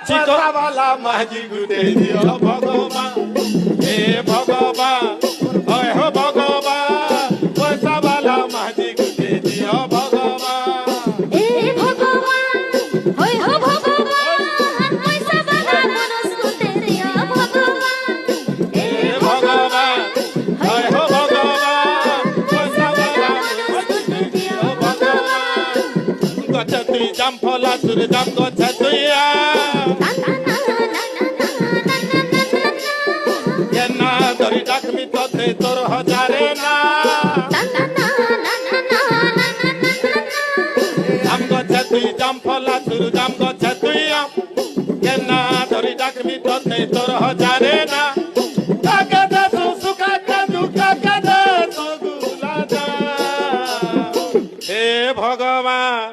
পয়সাওয়ালা মাঝি গুটে দিও ভগবান হে ভগবান হয় হো ভগবান পয়সাওয়ালা মাঝি গুটে দিও ভগবান হে ভগবান হয় হো ভগবান পয়সাওয়ালা মানুষ গুটে দিও ভগবান হে ভগবান হয় হো ভগবান পয়সাওয়ালা মাঝি গুটে দিও ভগবান গছ তুই জাম ফলা তুর জাম গছ তুই কেনা ধরি ডাকমি তোতে তোর হজারে না জাম গছ তুই জাম ফলা তুর জাম গছ তুই কেনা ধরি ডাকমি তোতে তোর হজারে না কাকা দে সুকা কাদু কাকা দে সুগুলা দা হে ভগবান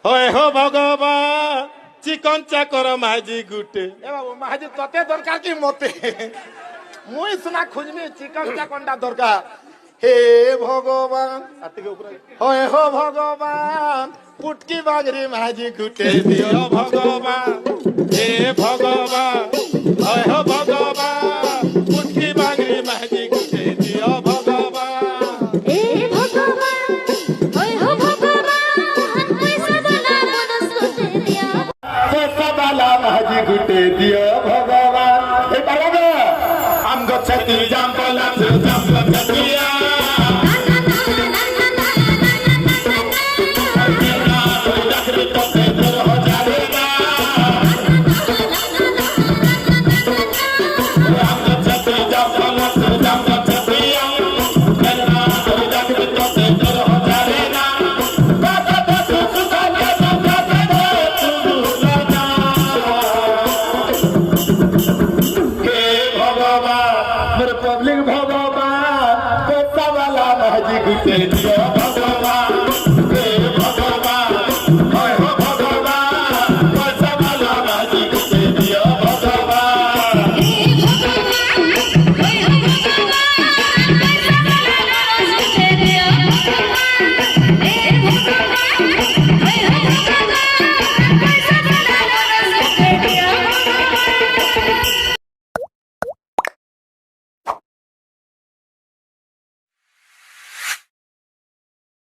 হয় হো ভগবান চিকন চাকর মাঝি গুটে এ বাবু মাঝি তোতে দরকার কি মতে মুই শোনা খুঁজমি চিকন চাকনটা দরকার হে ভগবান হয় হো ভগবান পুটকি বাগরি মাঝি গুটে দিও ভগবান হে ভগবান হয় হো ভগবান পুটকি বাগরি মাঝি গুটে দিও ভগবান হে ভগবান হয় হো ভগবান পয়সাওয়ালা মানুষ গুটে দিও পয়সাওয়ালা মাঝি গুটে দিও ভগবান এ বাবা আম গছ তুই জাম পলা তুই জাম গছ তুই पब्लिक भगवान पैसा वाला भाजी गुटे दियो